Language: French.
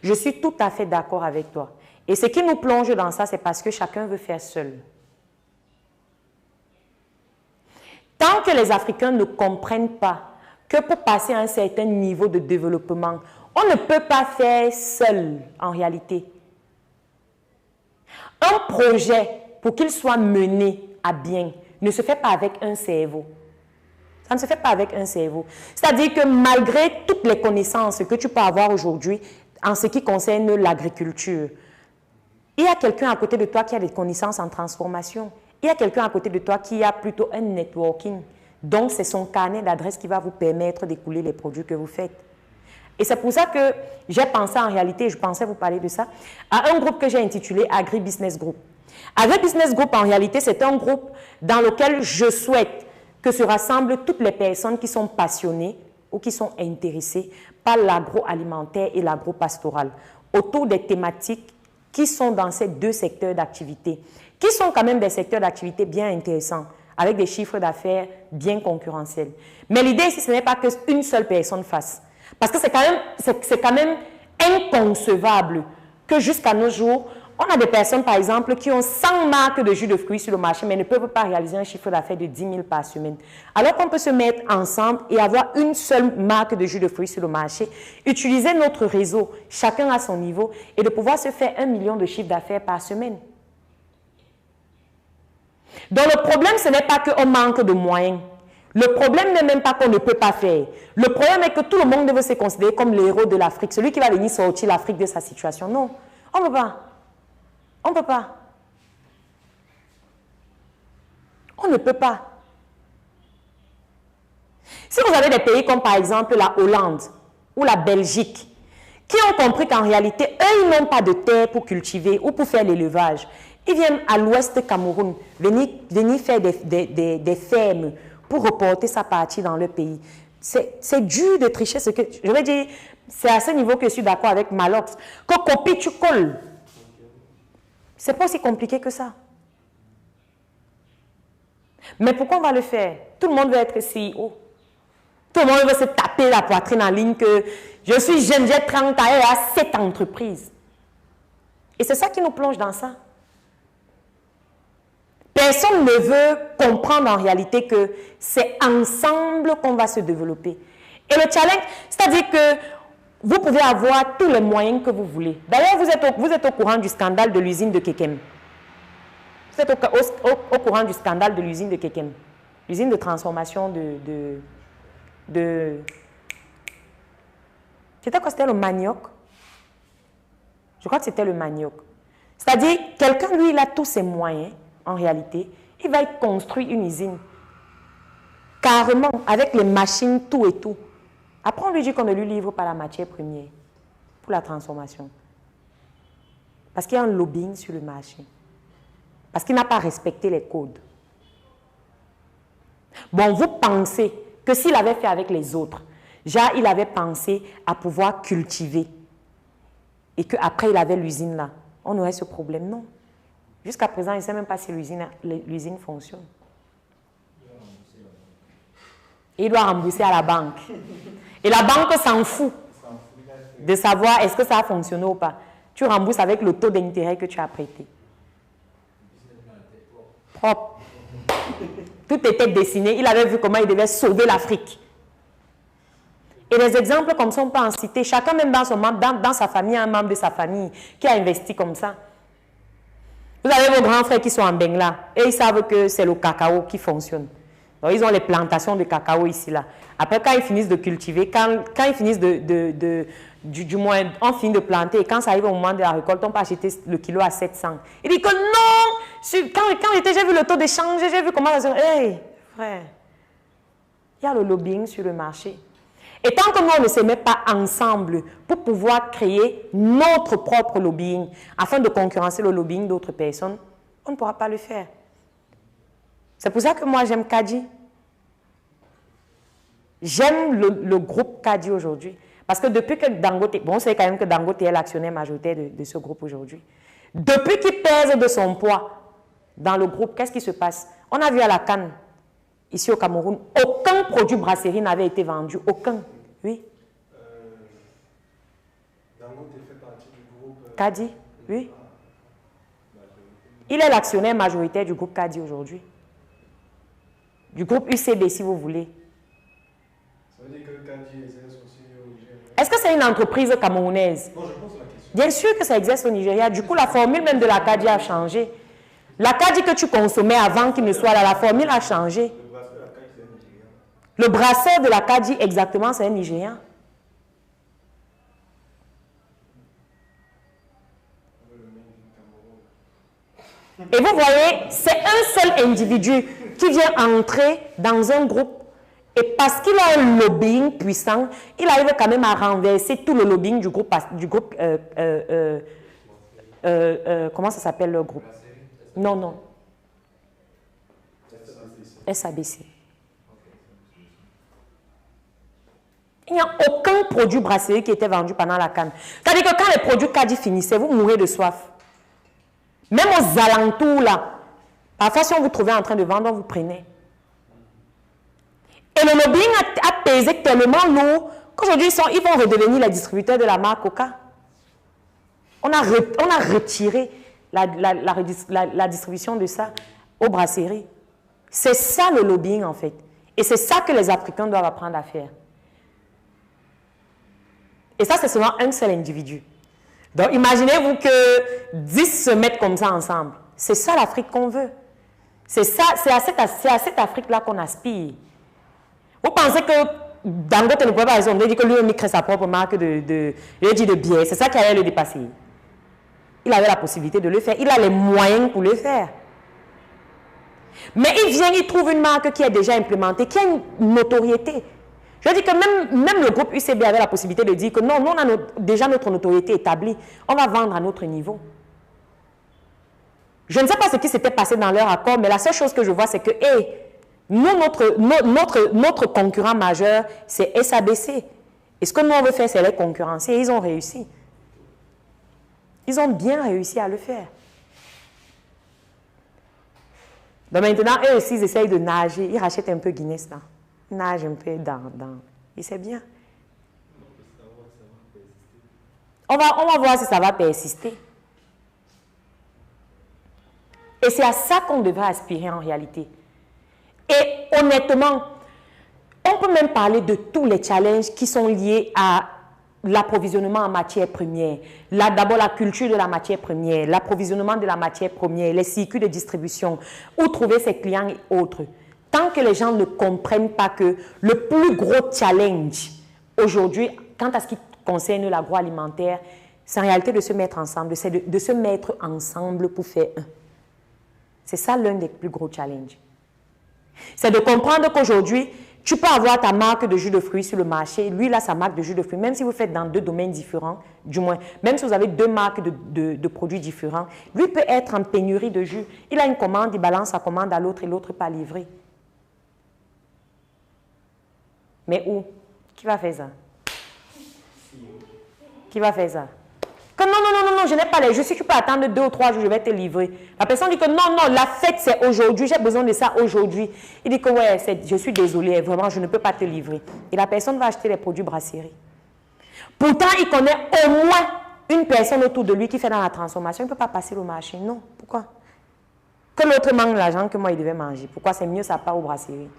Je suis tout à fait d'accord avec toi. Et ce qui nous plonge dans ça, c'est parce que chacun veut faire seul. Tant que les Africains ne comprennent pas que pour passer à un certain niveau de développement, on ne peut pas faire seul en réalité. Un projet, pour qu'il soit mené à bien, ne se fait pas avec un cerveau. Ça ne se fait pas avec un cerveau. C'est-à-dire que malgré toutes les connaissances que tu peux avoir aujourd'hui en ce qui concerne l'agriculture, il y a quelqu'un à côté de toi qui a des connaissances en transformation. Il y a quelqu'un à côté de toi qui a plutôt un networking. Donc, c'est son carnet d'adresses qui va vous permettre d'écouler les produits que vous faites. Et c'est pour ça que j'ai pensé en réalité, je pensais vous parler de ça, à un groupe que j'ai intitulé Agri-Business Group. Agri-Business Group, en réalité, c'est un groupe dans lequel je souhaite que se rassemblent toutes les personnes qui sont passionnées ou qui sont intéressées par l'agroalimentaire et l'agropastoral, autour des thématiques qui sont dans ces deux secteurs d'activité, qui sont quand même des secteurs d'activité bien intéressants, avec des chiffres d'affaires bien concurrentiels. Mais l'idée ici, ce n'est pas qu'une seule personne fasse. Parce que c'est quand même inconcevable que jusqu'à nos jours, on a des personnes, par exemple, qui ont 100 marques de jus de fruits sur le marché, mais ne peuvent pas réaliser un chiffre d'affaires de 10 000 par semaine. Alors qu'on peut se mettre ensemble et avoir une seule marque de jus de fruits sur le marché, utiliser notre réseau, chacun à son niveau, et de pouvoir se faire 1 million de chiffre d'affaires par semaine. Donc le problème, ce n'est pas qu'on manque de moyens. Le problème n'est même pas qu'on ne peut pas faire. Le problème est que tout le monde veut se considérer comme le héros de l'Afrique, celui qui va venir sortir l'Afrique de sa situation. Non, on ne peut pas. On ne peut pas. On ne peut pas. Si vous avez des pays comme par exemple la Hollande ou la Belgique, qui ont compris qu'en réalité, eux, ils n'ont pas de terre pour cultiver ou pour faire l'élevage. Ils viennent à l'ouest du Cameroun, venir faire des fermes pour reporter sa partie dans le pays. C'est dur de tricher. Je veux dire, c'est à ce niveau que je suis d'accord avec Malox. Que copie, tu colles. C'est pas aussi compliqué que ça. Mais pourquoi on va le faire? Tout le monde veut être CEO. Tout le monde veut se taper la poitrine en ligne que je suis jeune, j'ai 30 ans et à 7 entreprises. Et c'est ça qui nous plonge dans ça. Personne ne veut comprendre en réalité que c'est ensemble qu'on va se développer. Et le challenge, c'est-à-dire que vous pouvez avoir tous les moyens que vous voulez. D'ailleurs, vous êtes au courant du scandale de l'usine de Kekem. Vous êtes au courant du scandale de l'usine de Kekem. L'usine de transformation C'était quoi? C'était le manioc? Je crois que c'était le manioc. C'est-à-dire, quelqu'un, lui, il a tous ses moyens, en réalité. Il va construire une usine. Carrément, avec les machines, tout et tout. Après, on lui dit qu'on ne lui livre pas la matière première pour la transformation. Parce qu'il y a un lobbying sur le marché. Parce qu'il n'a pas respecté les codes. Bon, vous pensez que s'il avait fait avec les autres, déjà, il avait pensé à pouvoir cultiver et qu'après, il avait l'usine là, on aurait ce problème? Non. Jusqu'à présent, il ne sait même pas si l'usine fonctionne. Il doit rembourser à la banque. Et la banque s'en fout de savoir est-ce que ça a fonctionné ou pas. Tu rembourses avec le taux d'intérêt que tu as prêté. Propre. Tout était dessiné. Il avait vu comment il devait sauver l'Afrique. Et des exemples comme ça, on peut en citer. Chacun, même dans sa famille, un membre de sa famille qui a investi comme ça. Vous avez vos grands frères qui sont en Bengla et ils savent que c'est le cacao qui fonctionne. Donc, ils ont les plantations de cacao ici, là. Après, quand ils finissent de cultiver, quand ils finissent du moins, on finit de planter, et quand ça arrive au moment de la récolte, on peut acheter le kilo à 700. Il dit que non, quand j'ai vu le taux d'échange, j'ai vu comment ça se... Hey, frère, il y a le lobbying sur le marché. Et tant que nous, on ne se met pas ensemble pour pouvoir créer notre propre lobbying, afin de concurrencer le lobbying d'autres personnes, on ne pourra pas le faire. C'est pour ça que moi, j'aime Kadi. J'aime le groupe Kadi aujourd'hui. Parce que depuis que Dangote, bon, c'est quand même que Dangote est l'actionnaire majoritaire de ce groupe aujourd'hui. Depuis qu'il pèse de son poids dans le groupe, qu'est-ce qui se passe? On a vu à la CAN, ici au Cameroun, aucun produit brasserie n'avait été vendu. Aucun. Oui. Dangote fait partie du groupe Kadi, oui. Il est l'actionnaire majoritaire du groupe Kadi aujourd'hui. Du groupe UCB, si vous voulez. Ça veut dire que Kadi exerce aussi au Nigeria. Est-ce que c'est une entreprise camerounaise? Non, je pose la question. Bien sûr que ça existe au Nigeria. Du coup, la formule même de la Kadi a changé. La Kadi que tu consommais avant qu'il ne soit là, la formule a changé. Le bracelet de la Kadi, c'est un Nigérian. Le brasseur de la Kadi, exactement, c'est un Nigérian. Et vous voyez, c'est un seul individu qui vient entrer dans un groupe et parce qu'il a un lobbying puissant, il arrive quand même à renverser tout le lobbying du groupe comment ça s'appelle le groupe? Non, non. SABC. Il n'y a aucun produit bracelet qui était vendu pendant la canne. C'est-à-dire que quand les produits Kadi finissaient, vous mourrez de soif. Même aux alentours, là, parfois, si on vous trouvait en train de vendre, on vous prenait. Et le lobbying a pesé tellement lourd qu'aujourd'hui, ils vont redevenir les distributeurs de la marque Coca. On a retiré la distribution de ça aux brasseries. C'est ça le lobbying, en fait. Et c'est ça que les Africains doivent apprendre à faire. Et ça, c'est seulement un seul individu. Donc, imaginez-vous que 10 se mettent comme ça ensemble. C'est ça l'Afrique qu'on veut. C'est à cette Afrique-là qu'on aspire. Vous pensez que Dangote ne pouvait pas raisonner, dire que lui, il crée sa propre marque de bière. C'est ça qui allait le dépasser. Il avait la possibilité de le faire. Il a les moyens pour le faire. Mais il vient, il trouve une marque qui est déjà implémentée, qui a une notoriété. Je dis que même le groupe UCB avait la possibilité de dire que non, nous on a déjà notre notoriété établie, on va vendre à notre niveau. Je ne sais pas ce qui s'était passé dans leur accord, mais la seule chose que je vois, c'est que nous, notre concurrent majeur, c'est SABC. Et ce que nous on veut faire, c'est les concurrencer. Et ils ont réussi. Ils ont bien réussi à le faire. Donc maintenant, eux aussi, ils essayent de nager. Ils rachètent un peu Guinness là. Nage un peu dans. Et c'est bien. On va voir si ça va persister. Et c'est à ça qu'on devrait aspirer en réalité. Et honnêtement, on peut même parler de tous les challenges qui sont liés à l'approvisionnement en matières premières. D'abord, la culture de la matière première, l'approvisionnement de la matière première, les circuits de distribution, où trouver ses clients et autres. Tant que les gens ne comprennent pas que le plus gros challenge aujourd'hui, quant à ce qui concerne l'agroalimentaire, c'est en réalité de se mettre ensemble, c'est de se mettre ensemble pour faire un. C'est ça l'un des plus gros challenges. C'est de comprendre qu'aujourd'hui, tu peux avoir ta marque de jus de fruits sur le marché, lui, il a sa marque de jus de fruits, même si vous faites dans deux domaines différents, du moins, même si vous avez deux marques de produits différents, lui peut être en pénurie de jus. Il a une commande, il balance sa commande à l'autre et l'autre pas livré. Mais où? Qui va faire ça? Qui va faire ça? Que non, je n'ai pas les jus. Si tu peux attendre 2 ou 3 jours, je vais te livrer. La personne dit que non, la fête c'est aujourd'hui, j'ai besoin de ça aujourd'hui. Il dit que ouais, je suis désolé, vraiment, je ne peux pas te livrer. Et la personne va acheter les produits brasserie. Pourtant, il connaît au moins une personne autour de lui qui fait dans la transformation. Il ne peut pas passer au marché. Non, pourquoi? Que l'autre manque l'argent que moi, il devait manger. Pourquoi c'est mieux ça part aux brasseries?